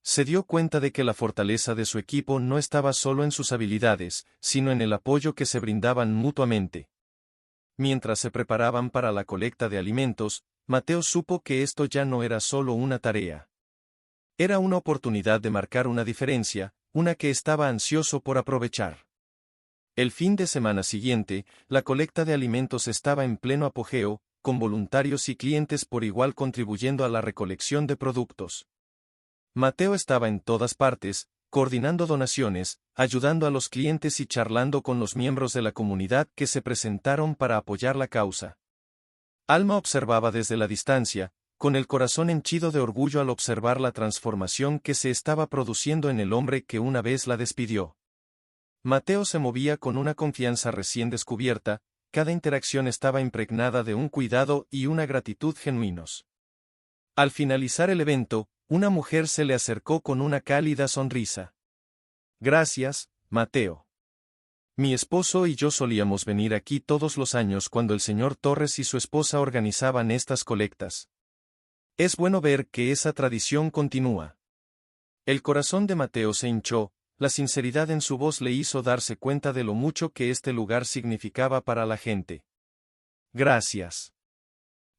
Se dio cuenta de que la fortaleza de su equipo no estaba solo en sus habilidades, sino en el apoyo que se brindaban mutuamente. Mientras se preparaban para la colecta de alimentos, Mateo supo que esto ya no era solo una tarea. Era una oportunidad de marcar una diferencia, una que estaba ansioso por aprovechar. El fin de semana siguiente, la colecta de alimentos estaba en pleno apogeo, con voluntarios y clientes por igual contribuyendo a la recolección de productos. Mateo estaba en todas partes, coordinando donaciones, ayudando a los clientes y charlando con los miembros de la comunidad que se presentaron para apoyar la causa. Alma observaba desde la distancia, con el corazón henchido de orgullo al observar la transformación que se estaba produciendo en el hombre que una vez la despidió. Mateo se movía con una confianza recién descubierta, cada interacción estaba impregnada de un cuidado y una gratitud genuinos. Al finalizar el evento, una mujer se le acercó con una cálida sonrisa. Gracias, Mateo. Mi esposo y yo solíamos venir aquí todos los años cuando el señor Torres y su esposa organizaban estas colectas. Es bueno ver que esa tradición continúa. El corazón de Mateo se hinchó, la sinceridad en su voz le hizo darse cuenta de lo mucho que este lugar significaba para la gente. Gracias.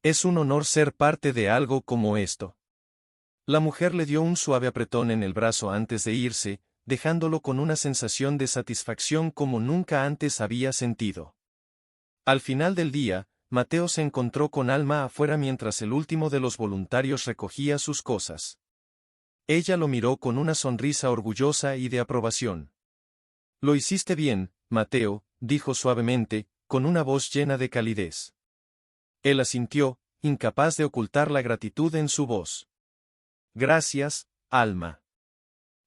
Es un honor ser parte de algo como esto. La mujer le dio un suave apretón en el brazo antes de irse, dejándolo con una sensación de satisfacción como nunca antes había sentido. Al final del día, Mateo se encontró con Alma afuera mientras el último de los voluntarios recogía sus cosas. Ella lo miró con una sonrisa orgullosa y de aprobación. Lo hiciste bien, Mateo, dijo suavemente, con una voz llena de calidez. Él asintió, incapaz de ocultar la gratitud en su voz. Gracias, Alma.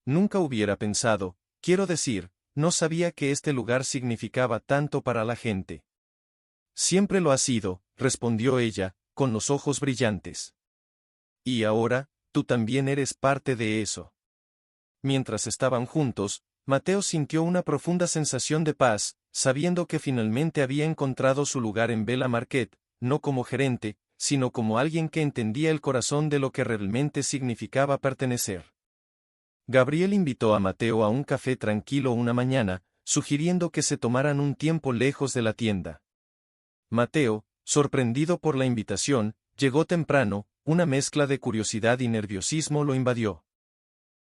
Nunca hubiera pensado, quiero decir, no sabía que este lugar significaba tanto para la gente. Siempre lo ha sido, respondió ella, con los ojos brillantes. Y ahora, tú también eres parte de eso. Mientras estaban juntos, Mateo sintió una profunda sensación de paz, sabiendo que finalmente había encontrado su lugar en Vela Marquette, no como gerente, sino como alguien que entendía el corazón de lo que realmente significaba pertenecer. Gabriel invitó a Mateo a un café tranquilo una mañana, sugiriendo que se tomaran un tiempo lejos de la tienda. Mateo, sorprendido por la invitación, llegó temprano, una mezcla de curiosidad y nerviosismo lo invadió.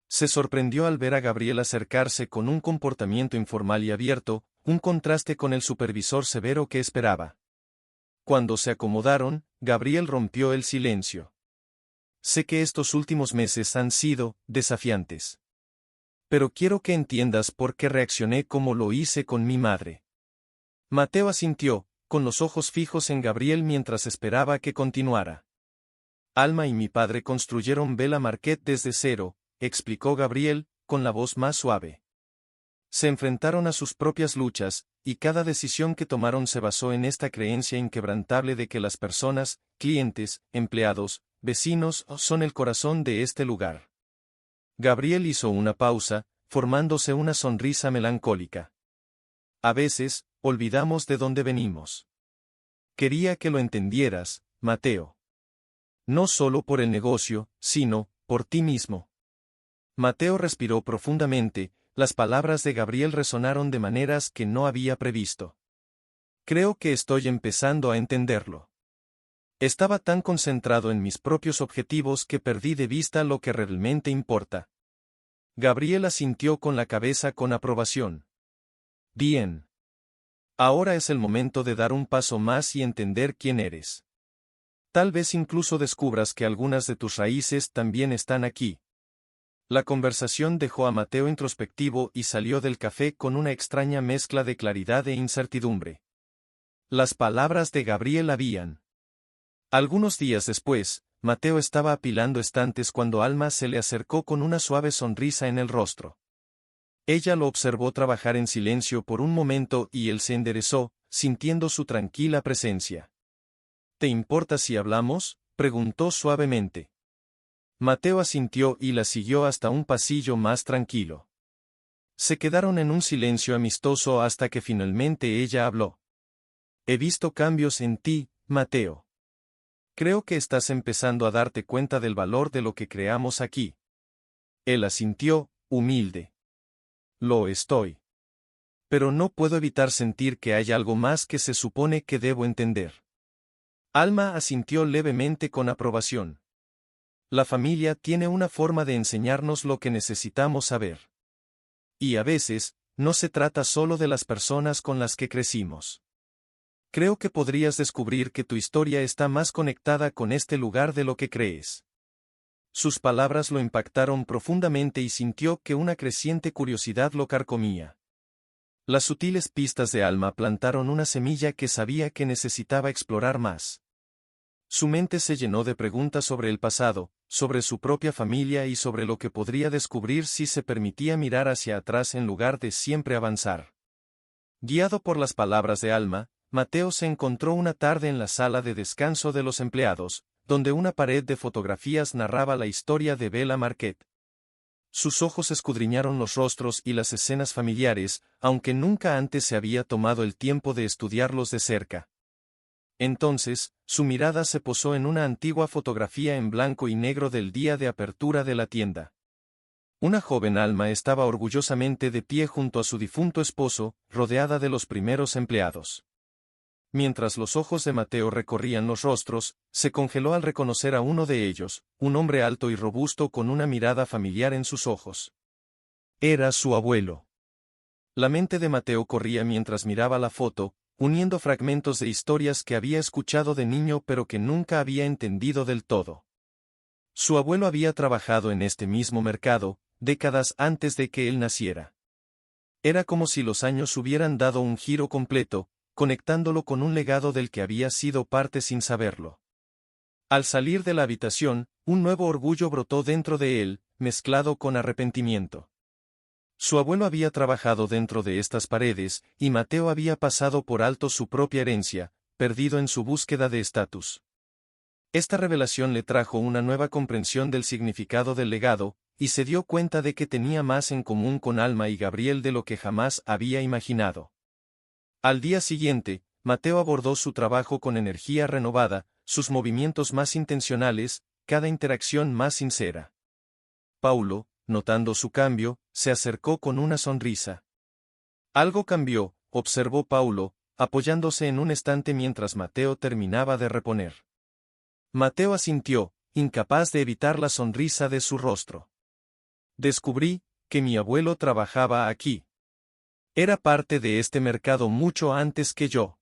Se sorprendió al ver a Gabriel acercarse con un comportamiento informal y abierto, un contraste con el supervisor severo que esperaba. Cuando se acomodaron, Gabriel rompió el silencio. Sé que estos últimos meses han sido desafiantes. Pero quiero que entiendas por qué reaccioné como lo hice con mi madre. Mateo asintió, con los ojos fijos en Gabriel mientras esperaba que continuara. Alma y mi padre construyeron Vela Marquette desde cero, explicó Gabriel, con la voz más suave. Se enfrentaron a sus propias luchas, y cada decisión que tomaron se basó en esta creencia inquebrantable de que las personas, clientes, empleados, vecinos, son el corazón de este lugar. Gabriel hizo una pausa, formándose una sonrisa melancólica. A veces, olvidamos de dónde venimos. Quería que lo entendieras, Mateo. No solo por el negocio, sino, por ti mismo. Mateo respiró profundamente, las palabras de Gabriel resonaron de maneras que no había previsto. Creo que estoy empezando a entenderlo. Estaba tan concentrado en mis propios objetivos que perdí de vista lo que realmente importa. Gabriel asintió con la cabeza con aprobación. Bien. Ahora es el momento de dar un paso más y entender quién eres. Tal vez incluso descubras que algunas de tus raíces también están aquí. La conversación dejó a Mateo introspectivo y salió del café con una extraña mezcla de claridad e incertidumbre. Las palabras de Gabriel habían. Algunos días después, Mateo estaba apilando estantes cuando Alma se le acercó con una suave sonrisa en el rostro. Ella lo observó trabajar en silencio por un momento y él se enderezó, sintiendo su tranquila presencia. ¿Te importa si hablamos?, preguntó suavemente. Mateo asintió y la siguió hasta un pasillo más tranquilo. Se quedaron en un silencio amistoso hasta que finalmente ella habló. He visto cambios en ti, Mateo. Creo que estás empezando a darte cuenta del valor de lo que creamos aquí. Él asintió, humilde. Lo estoy. Pero no puedo evitar sentir que hay algo más que se supone que debo entender. Alma asintió levemente con aprobación. La familia tiene una forma de enseñarnos lo que necesitamos saber. Y a veces, no se trata solo de las personas con las que crecimos. Creo que podrías descubrir que tu historia está más conectada con este lugar de lo que crees. Sus palabras lo impactaron profundamente y sintió que una creciente curiosidad lo carcomía. Las sutiles pistas de Alma plantaron una semilla que sabía que necesitaba explorar más. Su mente se llenó de preguntas sobre el pasado, sobre su propia familia y sobre lo que podría descubrir si se permitía mirar hacia atrás en lugar de siempre avanzar. Guiado por las palabras de Alma, Mateo se encontró una tarde en la sala de descanso de los empleados, donde una pared de fotografías narraba la historia de Vela Marquette. Sus ojos escudriñaron los rostros y las escenas familiares, aunque nunca antes se había tomado el tiempo de estudiarlos de cerca. Entonces, su mirada se posó en una antigua fotografía en blanco y negro del día de apertura de la tienda. Una joven Alma estaba orgullosamente de pie junto a su difunto esposo, rodeada de los primeros empleados. Mientras los ojos de Mateo recorrían los rostros, se congeló al reconocer a uno de ellos, un hombre alto y robusto con una mirada familiar en sus ojos. Era su abuelo. La mente de Mateo corría mientras miraba la foto, uniendo fragmentos de historias que había escuchado de niño pero que nunca había entendido del todo. Su abuelo había trabajado en este mismo mercado, décadas antes de que él naciera. Era como si los años hubieran dado un giro completo, conectándolo con un legado del que había sido parte sin saberlo. Al salir de la habitación, un nuevo orgullo brotó dentro de él, mezclado con arrepentimiento. Su abuelo había trabajado dentro de estas paredes, y Mateo había pasado por alto su propia herencia, perdido en su búsqueda de estatus. Esta revelación le trajo una nueva comprensión del significado del legado, y se dio cuenta de que tenía más en común con Alma y Gabriel de lo que jamás había imaginado. Al día siguiente, Mateo abordó su trabajo con energía renovada, sus movimientos más intencionales, cada interacción más sincera. Paulo, notando su cambio, se acercó con una sonrisa. Algo cambió, observó Paulo, apoyándose en un estante mientras Mateo terminaba de reponer. Mateo asintió, incapaz de evitar la sonrisa de su rostro. Descubrí que mi abuelo trabajaba aquí. Era parte de este mercado mucho antes que yo.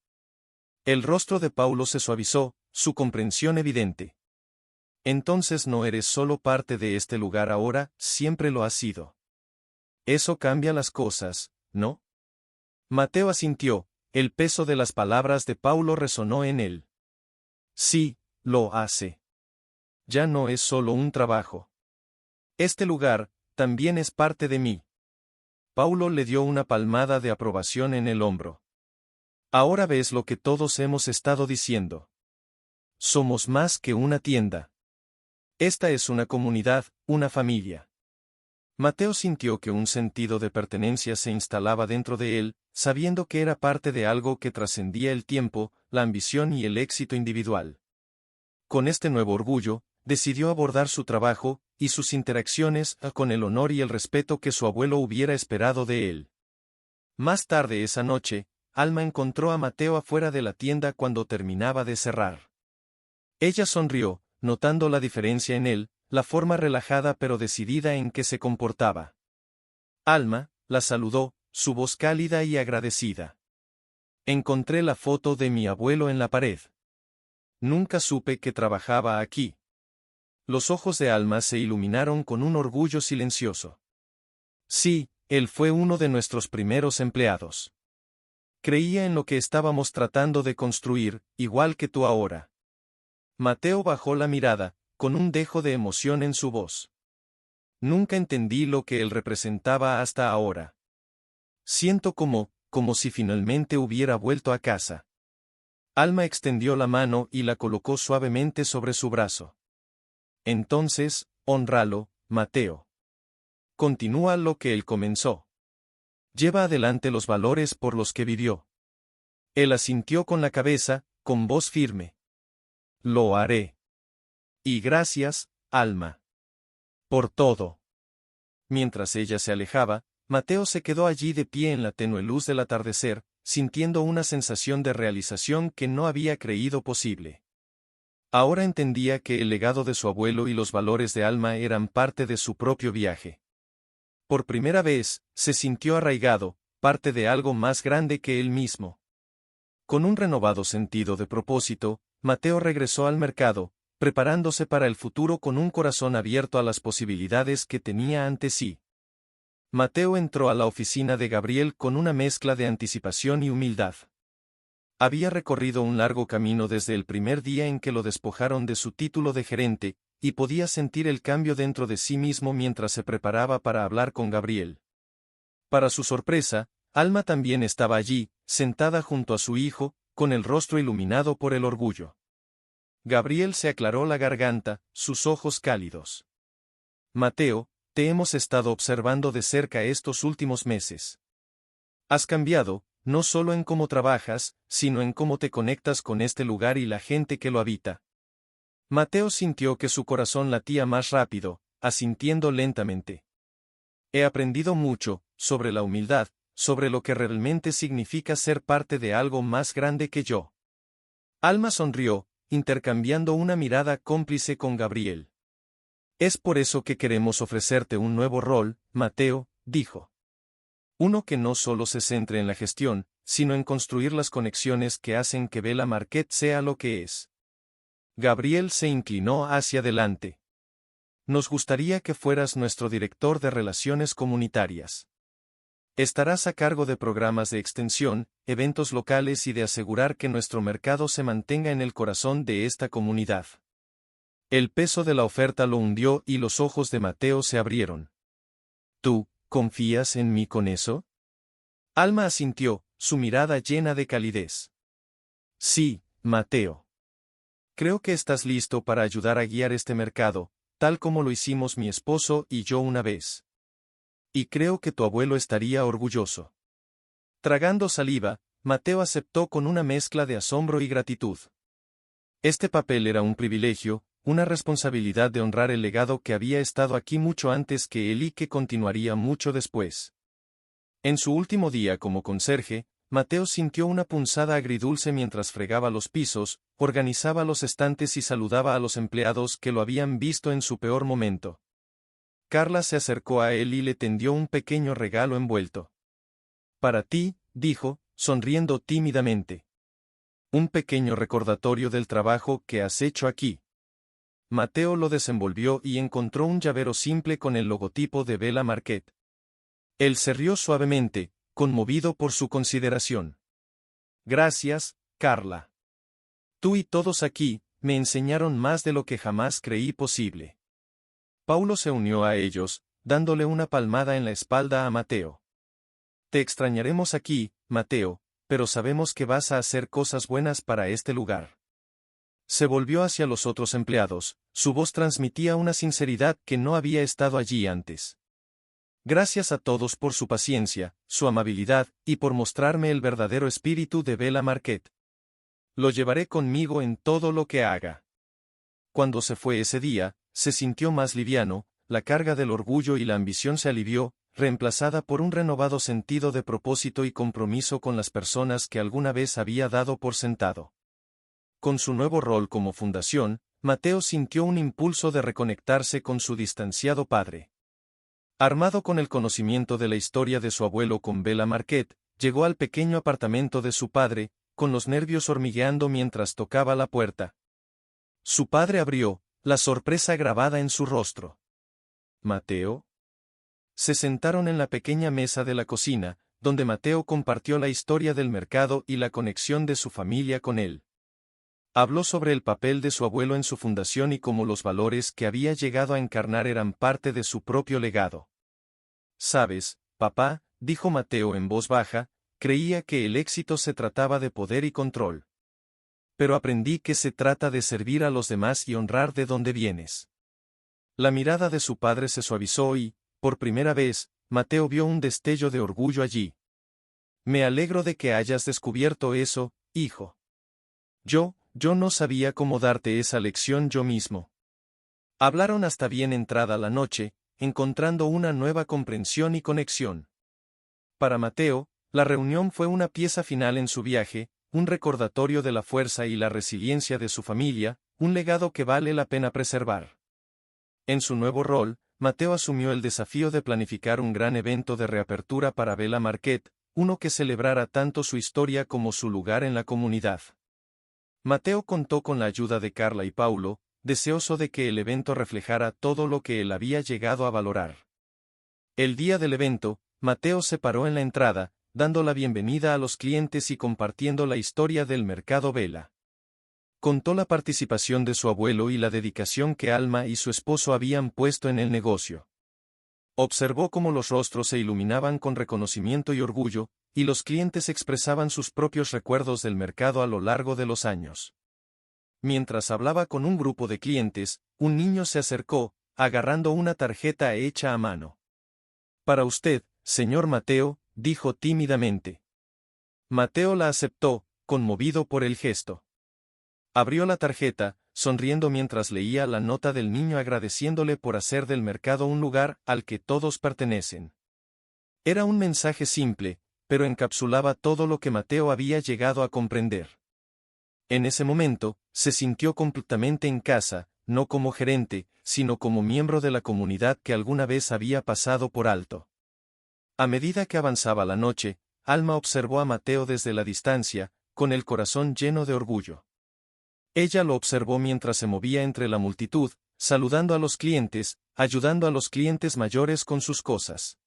El rostro de Paulo se suavizó, su comprensión evidente. Entonces no eres solo parte de este lugar ahora, siempre lo has sido. Eso cambia las cosas, ¿no? Mateo asintió, el peso de las palabras de Paulo resonó en él. Sí, lo hace. Ya no es solo un trabajo. Este lugar, también es parte de mí. Paulo le dio una palmada de aprobación en el hombro. Ahora ves lo que todos hemos estado diciendo. Somos más que una tienda. Esta es una comunidad, una familia. Mateo sintió que un sentido de pertenencia se instalaba dentro de él, sabiendo que era parte de algo que trascendía el tiempo, la ambición y el éxito individual. Con este nuevo orgullo, decidió abordar su trabajo y sus interacciones con el honor y el respeto que su abuelo hubiera esperado de él. Más tarde esa noche, Alma encontró a Mateo afuera de la tienda cuando terminaba de cerrar. Ella sonrió, notando la diferencia en él, la forma relajada pero decidida en que se comportaba. Alma, la saludó, su voz cálida y agradecida. Encontré la foto de mi abuelo en la pared. Nunca supe que trabajaba aquí. Los ojos de Alma se iluminaron con un orgullo silencioso. Sí, él fue uno de nuestros primeros empleados. Creía en lo que estábamos tratando de construir, igual que tú ahora. Mateo bajó la mirada, con un dejo de emoción en su voz. Nunca entendí lo que él representaba hasta ahora. Siento como si finalmente hubiera vuelto a casa. Alma extendió la mano y la colocó suavemente sobre su brazo. Entonces, hónralo, Mateo. Continúa lo que él comenzó. Lleva adelante los valores por los que vivió. Él asintió con la cabeza, con voz firme. Lo haré. Y gracias, Alma. Por todo. Mientras ella se alejaba, Mateo se quedó allí de pie en la tenue luz del atardecer, sintiendo una sensación de realización que no había creído posible. Ahora entendía que el legado de su abuelo y los valores de Alma eran parte de su propio viaje. Por primera vez, se sintió arraigado, parte de algo más grande que él mismo. Con un renovado sentido de propósito, Mateo regresó al mercado, preparándose para el futuro con un corazón abierto a las posibilidades que tenía ante sí. Mateo entró a la oficina de Gabriel con una mezcla de anticipación y humildad. Había recorrido un largo camino desde el primer día en que lo despojaron de su título de gerente, y podía sentir el cambio dentro de sí mismo mientras se preparaba para hablar con Gabriel. Para su sorpresa, Alma también estaba allí, sentada junto a su hijo, con el rostro iluminado por el orgullo. Gabriel se aclaró la garganta, sus ojos cálidos. Mateo, te hemos estado observando de cerca estos últimos meses. Has cambiado, no solo en cómo trabajas, sino en cómo te conectas con este lugar y la gente que lo habita. Mateo sintió que su corazón latía más rápido, asintiendo lentamente. He aprendido mucho, sobre la humildad, sobre lo que realmente significa ser parte de algo más grande que yo. Alma sonrió, intercambiando una mirada cómplice con Gabriel. Es por eso que queremos ofrecerte un nuevo rol, Mateo, dijo. Uno que no solo se centre en la gestión, sino en construir las conexiones que hacen que Vela Market sea lo que es. Gabriel se inclinó hacia adelante. Nos gustaría que fueras nuestro director de relaciones comunitarias. Estarás a cargo de programas de extensión, eventos locales y de asegurar que nuestro mercado se mantenga en el corazón de esta comunidad. El peso de la oferta lo hundió y los ojos de Mateo se abrieron. ¿Tú, confías en mí con eso? Alma asintió, su mirada llena de calidez. Sí, Mateo. Creo que estás listo para ayudar a guiar este mercado, tal como lo hicimos mi esposo y yo una vez. Y creo que tu abuelo estaría orgulloso. Tragando saliva, Mateo aceptó con una mezcla de asombro y gratitud. Este papel era un privilegio, una responsabilidad de honrar el legado que había estado aquí mucho antes que él y que continuaría mucho después. En su último día como conserje, Mateo sintió una punzada agridulce mientras fregaba los pisos, organizaba los estantes y saludaba a los empleados que lo habían visto en su peor momento. Carla se acercó a él y le tendió un pequeño regalo envuelto. Para ti, dijo, sonriendo tímidamente. Un pequeño recordatorio del trabajo que has hecho aquí. Mateo lo desenvolvió y encontró un llavero simple con el logotipo de Vela Market. Él se rió suavemente, conmovido por su consideración. Gracias, Carla. Tú y todos aquí, me enseñaron más de lo que jamás creí posible. Paulo se unió a ellos, dándole una palmada en la espalda a Mateo. Te extrañaremos aquí, Mateo, pero sabemos que vas a hacer cosas buenas para este lugar. Se volvió hacia los otros empleados, su voz transmitía una sinceridad que no había estado allí antes. Gracias a todos por su paciencia, su amabilidad, y por mostrarme el verdadero espíritu de Vela Market. Lo llevaré conmigo en todo lo que haga. Cuando se fue ese día, se sintió más liviano, la carga del orgullo y la ambición se alivió, reemplazada por un renovado sentido de propósito y compromiso con las personas que alguna vez había dado por sentado. Con su nuevo rol como fundación, Mateo sintió un impulso de reconectarse con su distanciado padre. Armado con el conocimiento de la historia de su abuelo con Vela Market, llegó al pequeño apartamento de su padre, con los nervios hormigueando mientras tocaba la puerta. Su padre abrió, la sorpresa grabada en su rostro. ¿Mateo? Se sentaron en la pequeña mesa de la cocina, donde Mateo compartió la historia del mercado y la conexión de su familia con él. Habló sobre el papel de su abuelo en su fundación y cómo los valores que había llegado a encarnar eran parte de su propio legado. Sabes, papá, dijo Mateo en voz baja, creía que el éxito se trataba de poder y control. Pero aprendí que se trata de servir a los demás y honrar de dónde vienes. La mirada de su padre se suavizó y, por primera vez, Mateo vio un destello de orgullo allí. Me alegro de que hayas descubierto eso, hijo. Yo no sabía cómo darte esa lección yo mismo. Hablaron hasta bien entrada la noche, encontrando una nueva comprensión y conexión. Para Mateo, la reunión fue una pieza final en su viaje, un recordatorio de la fuerza y la resiliencia de su familia, un legado que vale la pena preservar. En su nuevo rol, Mateo asumió el desafío de planificar un gran evento de reapertura para Vela Market, uno que celebrara tanto su historia como su lugar en la comunidad. Mateo contó con la ayuda de Carla y Paulo, deseoso de que el evento reflejara todo lo que él había llegado a valorar. El día del evento, Mateo se paró en la entrada, dando la bienvenida a los clientes y compartiendo la historia del mercado Vela. Contó la participación de su abuelo y la dedicación que Alma y su esposo habían puesto en el negocio. Observó cómo los rostros se iluminaban con reconocimiento y orgullo, y los clientes expresaban sus propios recuerdos del mercado a lo largo de los años. Mientras hablaba con un grupo de clientes, un niño se acercó, agarrando una tarjeta hecha a mano. Para usted, señor Mateo, dijo tímidamente. Mateo la aceptó, conmovido por el gesto. Abrió la tarjeta, sonriendo mientras leía la nota del niño agradeciéndole por hacer del mercado un lugar al que todos pertenecen. Era un mensaje simple, pero encapsulaba todo lo que Mateo había llegado a comprender. En ese momento, se sintió completamente en casa, no como gerente, sino como miembro de la comunidad que alguna vez había pasado por alto. A medida que avanzaba la noche, Alma observó a Mateo desde la distancia, con el corazón lleno de orgullo. Ella lo observó mientras se movía entre la multitud, saludando a los clientes, ayudando a los clientes mayores con sus cosas.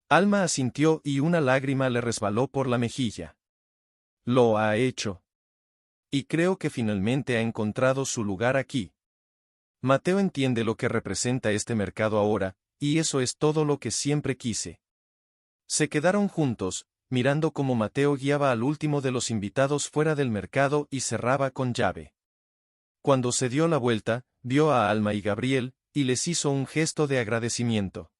Alma asintió y una lágrima le resbaló por la mejilla. Lo ha hecho. Y creo que finalmente ha encontrado su lugar aquí. Mateo entiende lo que representa este mercado ahora, y eso es todo lo que siempre quise. Se quedaron juntos, mirando cómo Mateo guiaba al último de los invitados fuera del mercado y cerraba con llave. Cuando se dio la vuelta, vio a Alma y Gabriel, y les hizo un gesto de agradecimiento.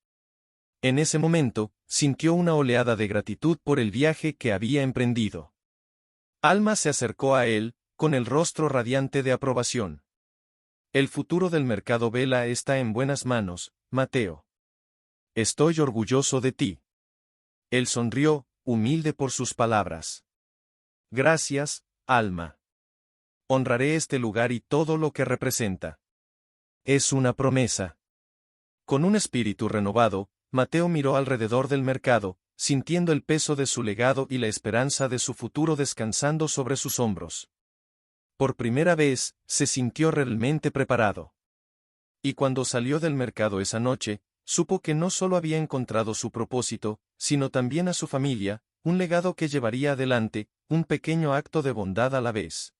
En ese momento, sintió una oleada de gratitud por el viaje que había emprendido. Alma se acercó a él, con el rostro radiante de aprobación. El futuro del mercado Vela está en buenas manos, Mateo. Estoy orgulloso de ti. Él sonrió, humilde por sus palabras. Gracias, Alma. Honraré este lugar y todo lo que representa. Es una promesa. Con un espíritu renovado, Mateo miró alrededor del mercado, sintiendo el peso de su legado y la esperanza de su futuro descansando sobre sus hombros. Por primera vez, se sintió realmente preparado. Y cuando salió del mercado esa noche, supo que no solo había encontrado su propósito, sino también a su familia, un legado que llevaría adelante, un pequeño acto de bondad a la vez.